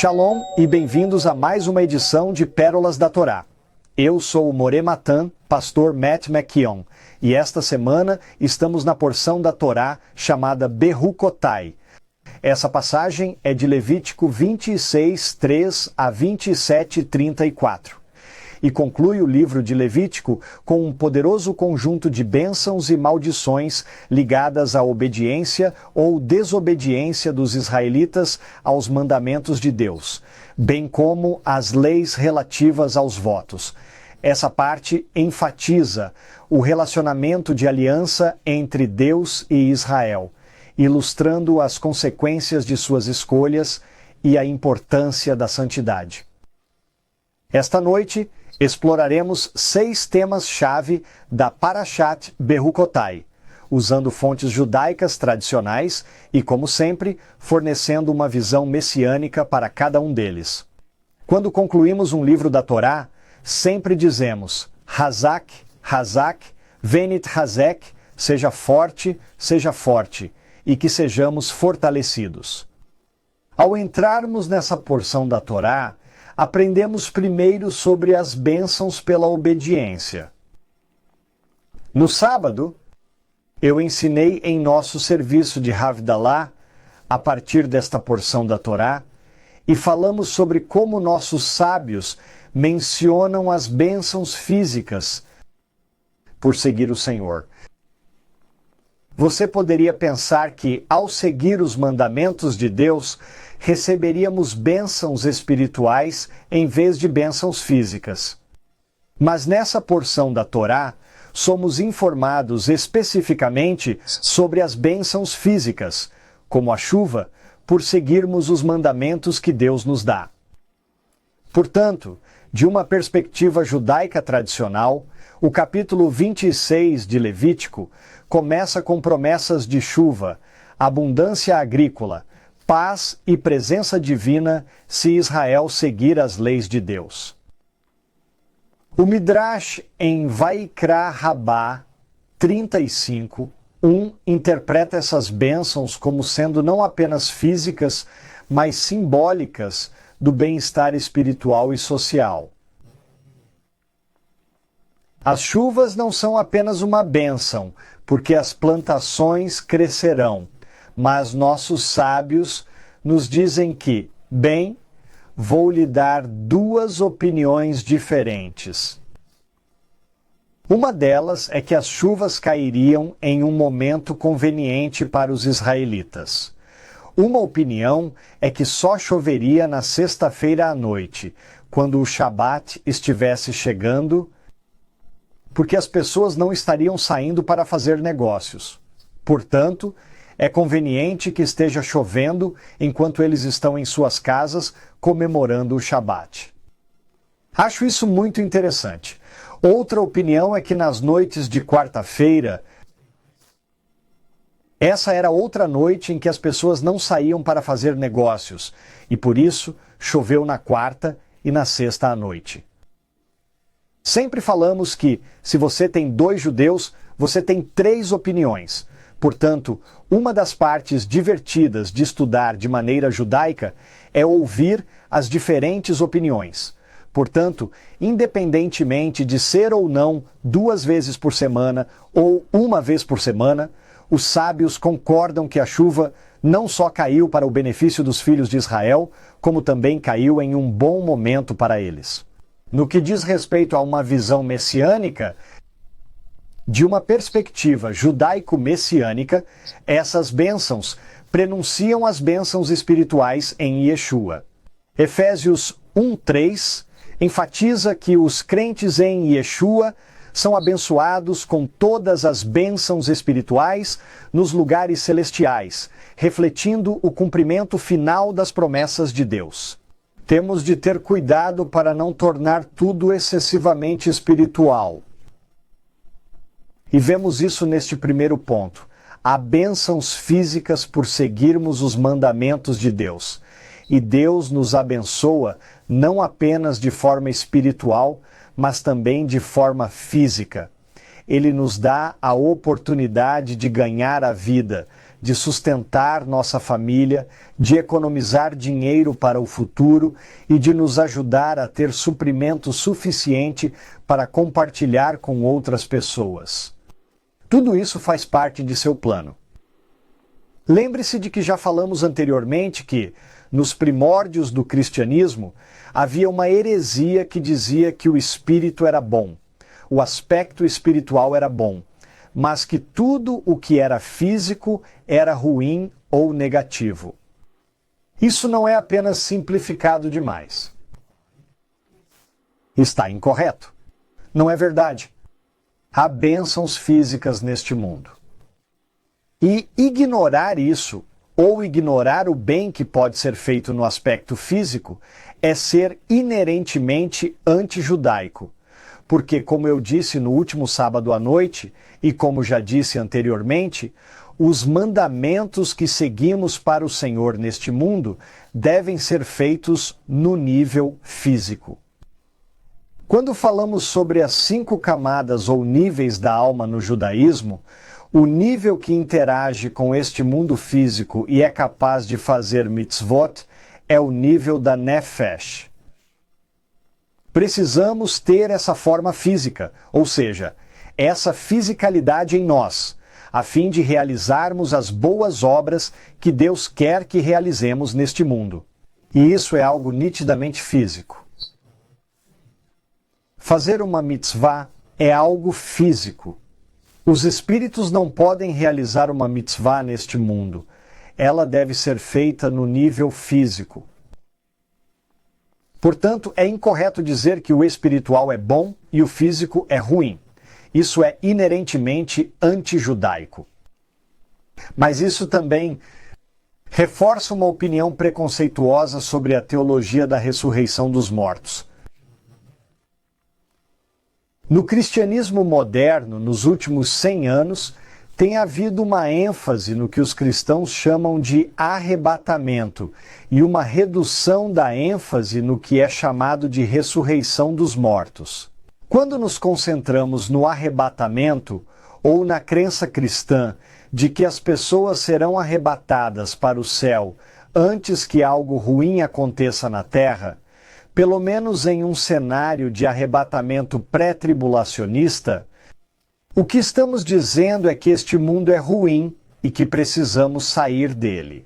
Shalom e bem-vindos a mais uma edição de Pérolas da Torá. Eu sou o Moré Matan, pastor Matt McKeon, e esta semana estamos na porção da Torá chamada Berucotai. Essa passagem é de Levítico 26, 3 a 27, 34. E conclui o livro de Levítico com um poderoso conjunto de bênçãos e maldições ligadas à obediência ou desobediência dos israelitas aos mandamentos de Deus, bem como às leis relativas aos votos. Essa parte enfatiza o relacionamento de aliança entre Deus e Israel, ilustrando as consequências de suas escolhas e a importância da santidade. Esta noite, exploraremos 6 temas-chave da Parashat Berucotai, usando fontes judaicas tradicionais e, como sempre, fornecendo uma visão messiânica para cada um deles. Quando concluímos um livro da Torá, sempre dizemos Hazak, Hazak, Venit Hazek, seja forte, e que sejamos fortalecidos. Ao entrarmos nessa porção da Torá, aprendemos primeiro sobre as bênçãos pela obediência. No sábado, eu ensinei em nosso serviço de Havdalah, a partir desta porção da Torá, e falamos sobre como nossos sábios mencionam as bênçãos físicas por seguir o Senhor. Você poderia pensar que, ao seguir os mandamentos de Deus, receberíamos bênçãos espirituais em vez de bênçãos físicas. Mas nessa porção da Torá, somos informados especificamente sobre as bênçãos físicas, como a chuva, por seguirmos os mandamentos que Deus nos dá. Portanto, de uma perspectiva judaica tradicional, o capítulo 26 de Levítico começa com promessas de chuva, abundância agrícola, paz e presença divina se Israel seguir as leis de Deus. O Midrash em Vaikra Rabá 35, 1 interpreta essas bênçãos como sendo não apenas físicas, mas simbólicas do bem-estar espiritual e social. As chuvas não são apenas uma bênção, porque as plantações crescerão, mas nossos sábios nos dizem que, bem, vou lhe dar 2 opiniões diferentes. Uma delas é que as chuvas cairiam em um momento conveniente para os israelitas. Uma opinião é que só choveria na sexta-feira à noite, quando o Shabat estivesse chegando, porque as pessoas não estariam saindo para fazer negócios. Portanto, é conveniente que esteja chovendo enquanto eles estão em suas casas comemorando o Shabat. Acho isso muito interessante. Outra opinião é que nas noites de quarta-feira, essa era outra noite em que as pessoas não saíam para fazer negócios, e por isso choveu na quarta e na sexta à noite. Sempre falamos que, se você tem 2 judeus, você tem 3 opiniões. Portanto, uma das partes divertidas de estudar de maneira judaica é ouvir as diferentes opiniões. Portanto, independentemente de ser ou não 2 vezes por semana ou 1 vez por semana, os sábios concordam que a chuva não só caiu para o benefício dos filhos de Israel, como também caiu em um bom momento para eles. No que diz respeito a uma visão messiânica, de uma perspectiva judaico-messiânica, essas bênçãos prenunciam as bênçãos espirituais em Yeshua. Efésios 1:3 enfatiza que os crentes em Yeshua são abençoados com todas as bênçãos espirituais nos lugares celestiais, refletindo o cumprimento final das promessas de Deus. Temos de ter cuidado para não tornar tudo excessivamente espiritual. E vemos isso neste primeiro ponto. Há bênçãos físicas por seguirmos os mandamentos de Deus. E Deus nos abençoa não apenas de forma espiritual, mas também de forma física. Ele nos dá a oportunidade de ganhar a vida, de sustentar nossa família, de economizar dinheiro para o futuro e de nos ajudar a ter suprimento suficiente para compartilhar com outras pessoas. Tudo isso faz parte de seu plano. Lembre-se de que já falamos anteriormente que, nos primórdios do cristianismo, havia uma heresia que dizia que o espírito era bom, o aspecto espiritual era bom, mas que tudo o que era físico era ruim ou negativo. Isso não é apenas simplificado demais. Está incorreto. Não é verdade. Há bênçãos físicas neste mundo. E ignorar isso, ou ignorar o bem que pode ser feito no aspecto físico, é ser inerentemente anti-judaico. Porque, como eu disse no último sábado à noite, e como já disse anteriormente, os mandamentos que seguimos para o Senhor neste mundo devem ser feitos no nível físico. Quando falamos sobre as 5 camadas ou níveis da alma no judaísmo, o nível que interage com este mundo físico e é capaz de fazer mitzvot é o nível da nefesh. Precisamos ter essa forma física, ou seja, essa fisicalidade em nós, a fim de realizarmos as boas obras que Deus quer que realizemos neste mundo. E isso é algo nitidamente físico. Fazer uma mitzvah é algo físico. Os espíritos não podem realizar uma mitzvah neste mundo. Ela deve ser feita no nível físico. Portanto, é incorreto dizer que o espiritual é bom e o físico é ruim. Isso é inerentemente anti-judaico. Mas isso também reforça uma opinião preconceituosa sobre a teologia da ressurreição dos mortos. No cristianismo moderno, nos últimos 100 anos, tem havido uma ênfase no que os cristãos chamam de arrebatamento e uma redução da ênfase no que é chamado de ressurreição dos mortos. Quando nos concentramos no arrebatamento ou na crença cristã de que as pessoas serão arrebatadas para o céu antes que algo ruim aconteça na terra, pelo menos em um cenário de arrebatamento pré-tribulacionista, o que estamos dizendo é que este mundo é ruim e que precisamos sair dele.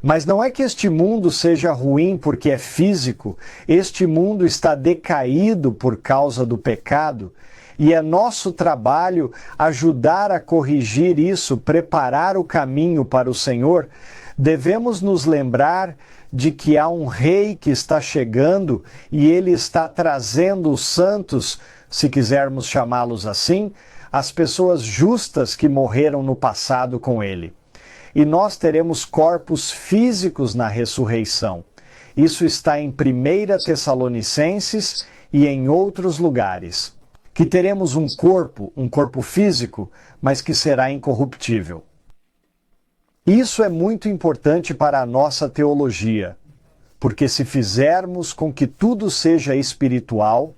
Mas não é que este mundo seja ruim porque é físico, este mundo está decaído por causa do pecado, e é nosso trabalho ajudar a corrigir isso, preparar o caminho para o Senhor. Devemos nos lembrar de que há um rei que está chegando e ele está trazendo os santos, se quisermos chamá-los assim, as pessoas justas que morreram no passado com ele. E nós teremos corpos físicos na ressurreição. Isso está em 1 Tessalonicenses e em outros lugares. Que teremos um corpo físico, mas que será incorruptível. Isso é muito importante para a nossa teologia, porque se fizermos com que tudo seja espiritual,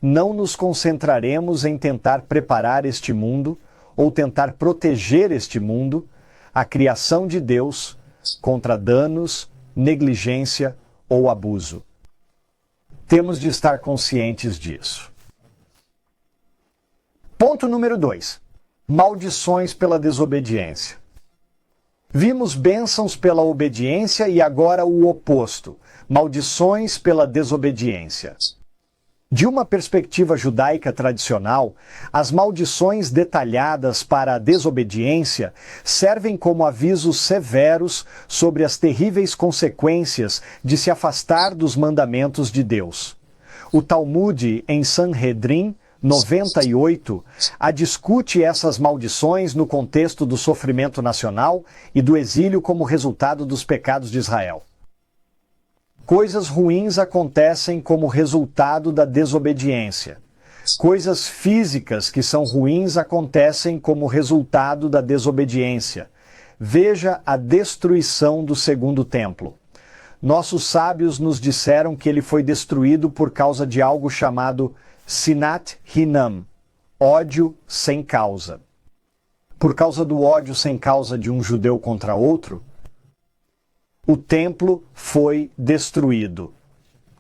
não nos concentraremos em tentar preparar este mundo ou tentar proteger este mundo, a criação de Deus, contra danos, negligência ou abuso. Temos de estar conscientes disso. Ponto número 2. Maldições pela desobediência. Vimos bênçãos pela obediência e agora o oposto, maldições pela desobediência. De uma perspectiva judaica tradicional, as maldições detalhadas para a desobediência servem como avisos severos sobre as terríveis consequências de se afastar dos mandamentos de Deus. O Talmud, em Sanhedrin 98, discute essas maldições no contexto do sofrimento nacional e do exílio como resultado dos pecados de Israel. Coisas ruins acontecem como resultado da desobediência. Coisas físicas que são ruins acontecem como resultado da desobediência. Veja a destruição do segundo templo. Nossos sábios nos disseram que ele foi destruído por causa de algo chamado Sinat Hinam, ódio sem causa. por causa do ódio sem causa de um judeu contra outro, o templo foi destruído.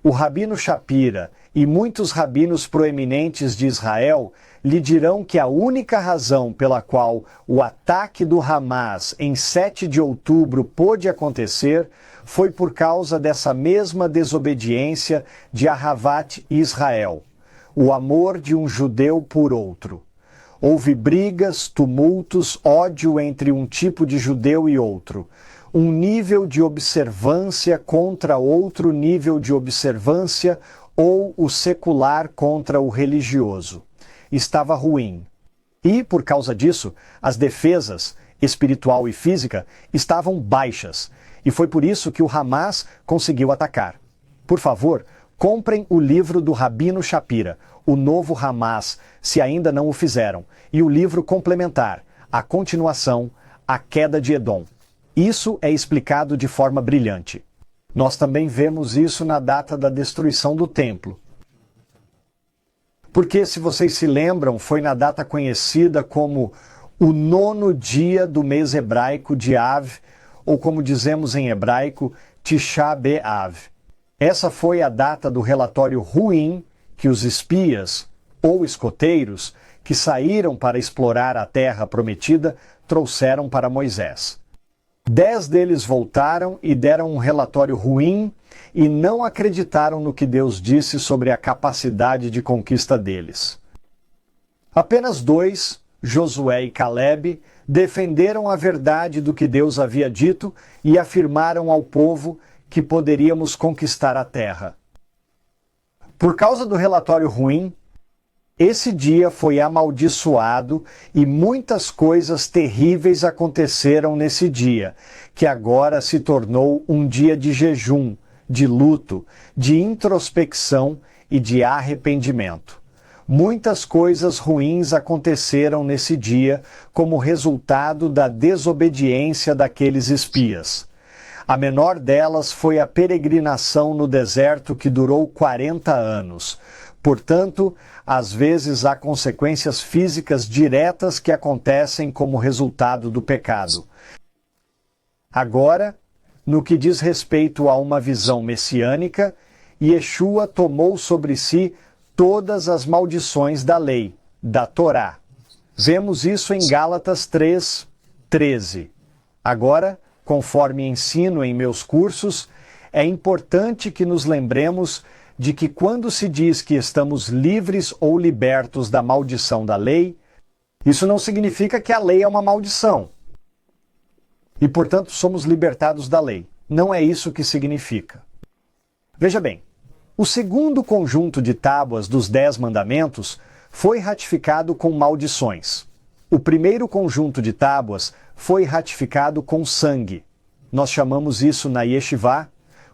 O rabino Shapira e muitos rabinos proeminentes de Israel lhe dirão que a única razão pela qual o ataque do Hamas em 7 de outubro pôde acontecer foi por causa dessa mesma desobediência de Ahavat Israel, o amor de um judeu por outro. Houve brigas, tumultos, ódio entre um tipo de judeu e outro. Um nível de observância contra outro nível de observância ou o secular contra o religioso. Estava ruim. E, por causa disso, as defesas, espiritual e física, estavam baixas. E foi por isso que o Hamas conseguiu atacar. Por favor, comprem o livro do Rabino Shapira, O Novo Hamas, se ainda não o fizeram, e o livro complementar, a continuação, A Queda de Edom. Isso é explicado de forma brilhante. Nós também vemos isso na data da destruição do templo. Porque, se vocês se lembram, foi na data conhecida como o 9º dia do mês hebraico de Av, ou como dizemos em hebraico, Tisha B'Av. Essa foi a data do relatório ruim que os espias, ou escoteiros, que saíram para explorar a terra prometida, trouxeram para Moisés. 10 deles voltaram e deram um relatório ruim e não acreditaram no que Deus disse sobre a capacidade de conquista deles. Apenas 2, Josué e Caleb, defenderam a verdade do que Deus havia dito e afirmaram ao povo que poderíamos conquistar a terra. Por causa do relatório ruim, esse dia foi amaldiçoado e muitas coisas terríveis aconteceram nesse dia, que agora se tornou um dia de jejum, de luto, de introspecção e de arrependimento. Muitas coisas ruins aconteceram nesse dia como resultado da desobediência daqueles espias. A menor delas foi a peregrinação no deserto que durou 40 anos. Portanto, às vezes há consequências físicas diretas que acontecem como resultado do pecado. Agora, no que diz respeito a uma visão messiânica, Yeshua tomou sobre si todas as maldições da lei, da Torá. Vemos isso em Gálatas 3:13. Agora, conforme ensino em meus cursos, é importante que nos lembremos de que quando se diz que estamos livres ou libertos da maldição da lei, isso não significa que a lei é uma maldição. E, portanto, somos libertados da lei. Não é isso que significa. Veja bem, o segundo conjunto de tábuas dos 10 mandamentos foi ratificado com maldições. O primeiro conjunto de tábuas foi ratificado com sangue. Nós chamamos isso na Yeshivá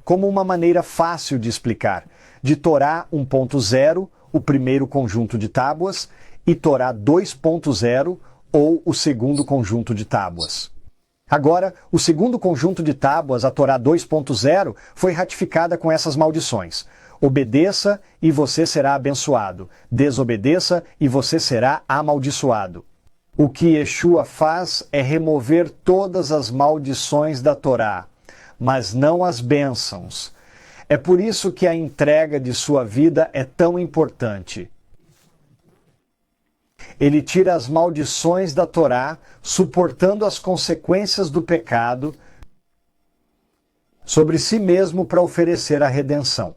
como uma maneira fácil de explicar, de Torá 1.0, o primeiro conjunto de tábuas, e Torá 2.0, ou o segundo conjunto de tábuas. Agora, o segundo conjunto de tábuas, a Torá 2.0, foi ratificada com essas maldições. Obedeça e você será abençoado. Desobedeça e você será amaldiçoado. O que Yeshua faz é remover todas as maldições da Torá, mas não as bênçãos. É por isso que a entrega de sua vida é tão importante. Ele tira as maldições da Torá, suportando as consequências do pecado sobre si mesmo para oferecer a redenção.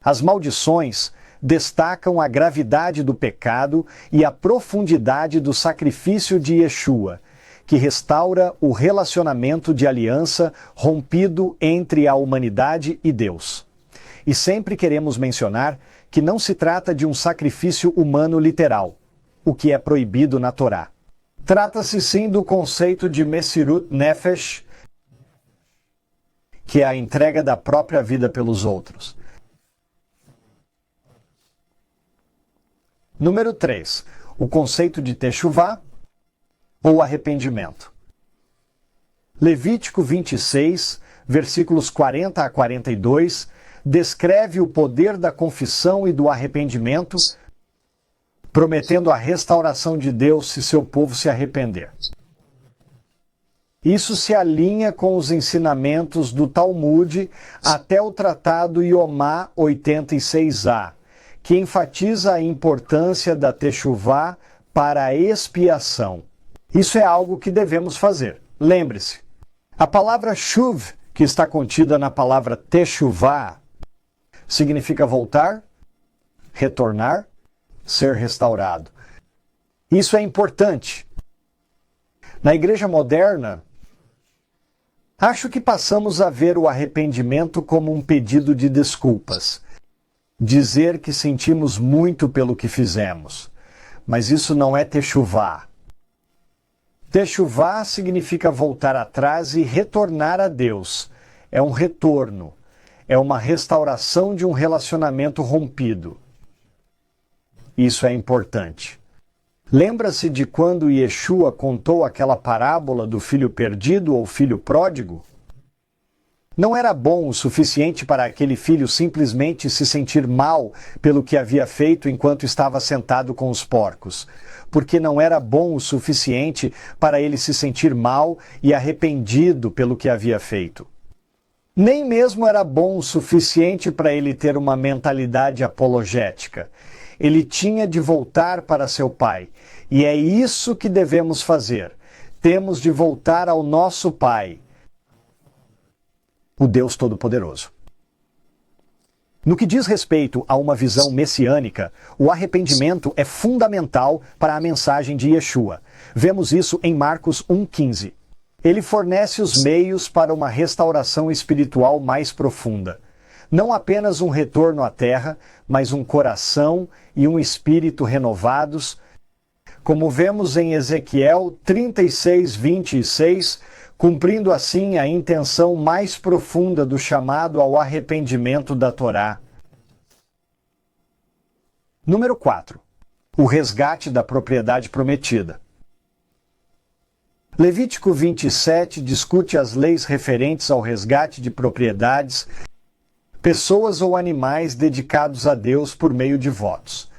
As maldições destacam a gravidade do pecado e a profundidade do sacrifício de Yeshua, que restaura o relacionamento de aliança rompido entre a humanidade e Deus. E sempre queremos mencionar que não se trata de um sacrifício humano literal, o que é proibido na Torá. Trata-se sim do conceito de Messirut Nefesh, que é a entrega da própria vida pelos outros. Número 3. O conceito de Teshuvá, ou arrependimento. Levítico 26, versículos 40 a 42, descreve o poder da confissão e do arrependimento prometendo a restauração de Deus se seu povo se arrepender. Isso se alinha com os ensinamentos do Talmud até o Tratado Yomá 86a, que enfatiza a importância da techuvá para a expiação. Isso é algo que devemos fazer. Lembre-se, a palavra shuv, que está contida na palavra techuvá, significa voltar, retornar, ser restaurado. Isso é importante. Na igreja moderna, acho que passamos a ver o arrependimento como um pedido de desculpas. Dizer que sentimos muito pelo que fizemos. Mas isso não é techuvá. Techuvá significa voltar atrás e retornar a Deus. É um retorno. É uma restauração de um relacionamento rompido. Isso é importante. Lembra-se de quando Yeshua contou aquela parábola do filho perdido ou filho pródigo? Não era bom o suficiente para aquele filho simplesmente se sentir mal pelo que havia feito enquanto estava sentado com os porcos, porque não era bom o suficiente para ele se sentir mal e arrependido pelo que havia feito. Nem mesmo era bom o suficiente para ele ter uma mentalidade apologética. Ele tinha de voltar para seu pai. E é isso que devemos fazer. Temos de voltar ao nosso Pai, o Deus Todo-Poderoso. No que diz respeito a uma visão messiânica, o arrependimento é fundamental para a mensagem de Yeshua. Vemos isso em Marcos 1,15. Ele fornece os meios para uma restauração espiritual mais profunda. Não apenas um retorno à terra, mas um coração e um espírito renovados, como vemos em Ezequiel 36:26, cumprindo assim a intenção mais profunda do chamado ao arrependimento da Torá. Número 4. O resgate da propriedade prometida. Levítico 27 discute as leis referentes ao resgate de propriedades, pessoas ou animais dedicados a Deus por meio de votos.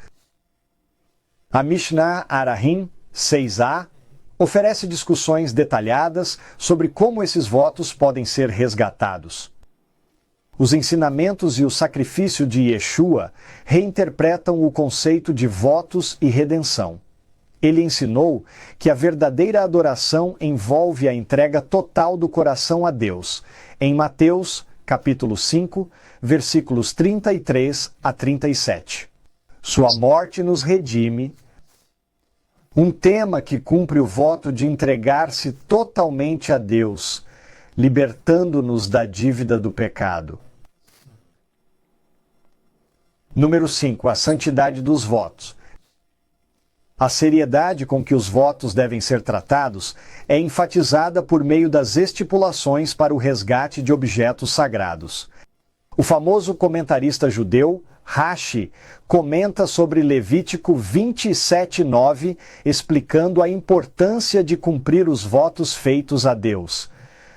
A Mishnah Arahim 6a oferece discussões detalhadas sobre como esses votos podem ser resgatados. Os ensinamentos e o sacrifício de Yeshua reinterpretam o conceito de votos e redenção. Ele ensinou que a verdadeira adoração envolve a entrega total do coração a Deus, em Mateus, capítulo 5, versículos 33 a 37. Sua morte nos redime, um tema que cumpre o voto de entregar-se totalmente a Deus, libertando-nos da dívida do pecado. Número 5. A santidade dos votos. A seriedade com que os votos devem ser tratados é enfatizada por meio das estipulações para o resgate de objetos sagrados. O famoso comentarista judeu Rashi comenta sobre Levítico 27:9, explicando a importância de cumprir os votos feitos a Deus.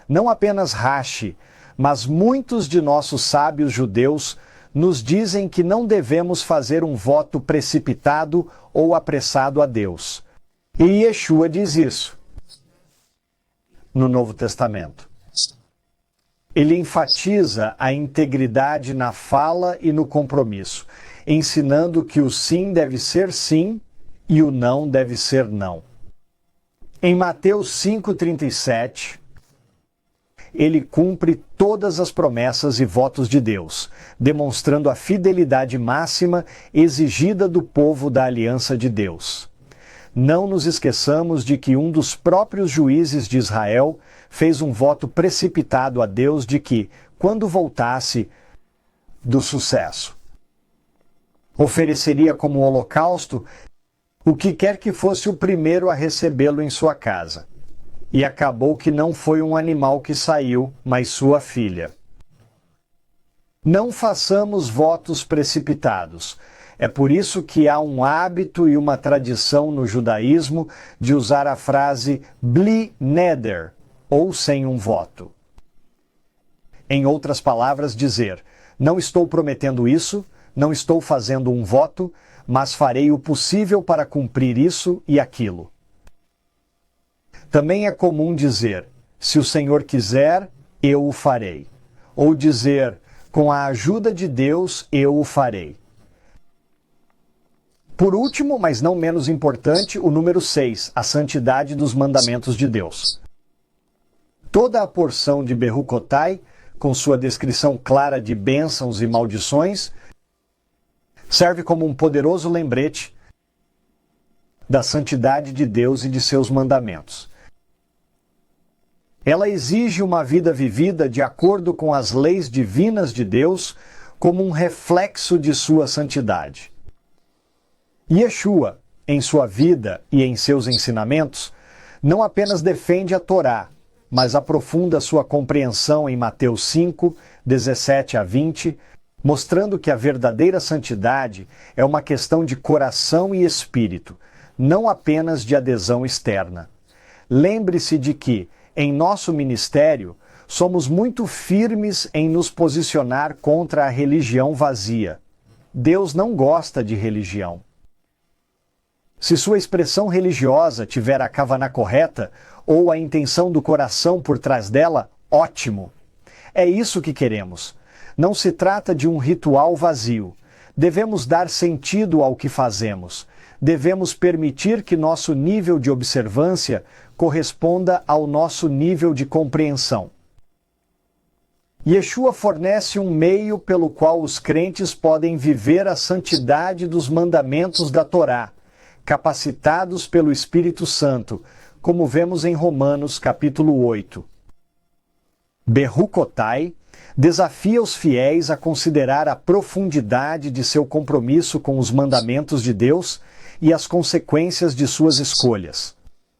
Não apenas Rashi, mas muitos de nossos sábios judeus nos dizem que não devemos fazer um voto precipitado ou apressado a Deus. E Yeshua diz isso no Novo Testamento. Ele enfatiza a integridade na fala e no compromisso, ensinando que o sim deve ser sim e o não deve ser não. Em Mateus 5:37, ele cumpre todas as promessas e votos de Deus, demonstrando a fidelidade máxima exigida do povo da aliança de Deus. Não nos esqueçamos de que um dos próprios juízes de Israel fez um voto precipitado a Deus de que, quando voltasse do sucesso, ofereceria como holocausto o que quer que fosse o primeiro a recebê-lo em sua casa. E acabou que não foi um animal que saiu, mas sua filha. Não façamos votos precipitados. É por isso que há um hábito e uma tradição no judaísmo de usar a frase bli neder, ou sem um voto. Em outras palavras, dizer, não estou prometendo isso, não estou fazendo um voto, mas farei o possível para cumprir isso e aquilo. Também é comum dizer, se o Senhor quiser, eu o farei. Ou dizer, com a ajuda de Deus, eu o farei. Por último, mas não menos importante, o número 6, a santidade dos mandamentos de Deus. Toda a porção de Berucotai, com sua descrição clara de bênçãos e maldições, serve como um poderoso lembrete da santidade de Deus e de seus mandamentos. Ela exige uma vida vivida de acordo com as leis divinas de Deus, como um reflexo de sua santidade. Yeshua, em sua vida e em seus ensinamentos, não apenas defende a Torá, mas aprofunda sua compreensão em Mateus 5, 17 a 20, mostrando que a verdadeira santidade é uma questão de coração e espírito, não apenas de adesão externa. Lembre-se de que, em nosso ministério, somos muito firmes em nos posicionar contra a religião vazia. Deus não gosta de religião. Se sua expressão religiosa tiver a kavaná correta, ou a intenção do coração por trás dela, ótimo. É isso que queremos. Não se trata de um ritual vazio. Devemos dar sentido ao que fazemos. Devemos permitir que nosso nível de observância corresponda ao nosso nível de compreensão. Yeshua fornece um meio pelo qual os crentes podem viver a santidade dos mandamentos da Torá, capacitados pelo Espírito Santo, como vemos em Romanos capítulo 8. Berucotai desafia os fiéis a considerar a profundidade de seu compromisso com os mandamentos de Deus e as consequências de suas escolhas.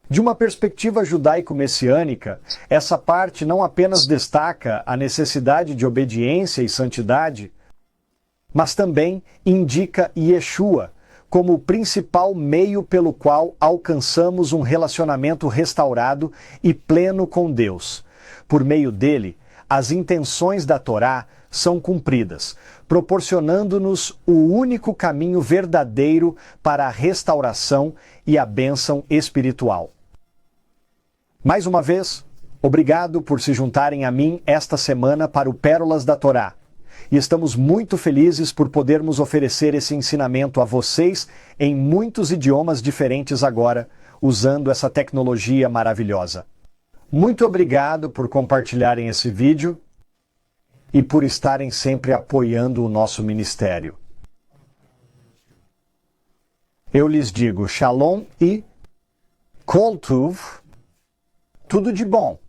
De uma perspectiva judaico-messiânica, essa parte não apenas destaca a necessidade de obediência e santidade, mas também indica Yeshua como o principal meio pelo qual alcançamos um relacionamento restaurado e pleno com Deus. Por meio dele, as intenções da Torá são cumpridas, proporcionando-nos o único caminho verdadeiro para a restauração e a bênção espiritual. Mais uma vez, obrigado por se juntarem a mim esta semana para o Pérolas da Torá. E estamos muito felizes por podermos oferecer esse ensinamento a vocês em muitos idiomas diferentes agora, usando essa tecnologia maravilhosa. Muito obrigado por compartilharem esse vídeo e por estarem sempre apoiando o nosso ministério. Eu lhes digo Shalom e Kol Tuv, tudo de bom.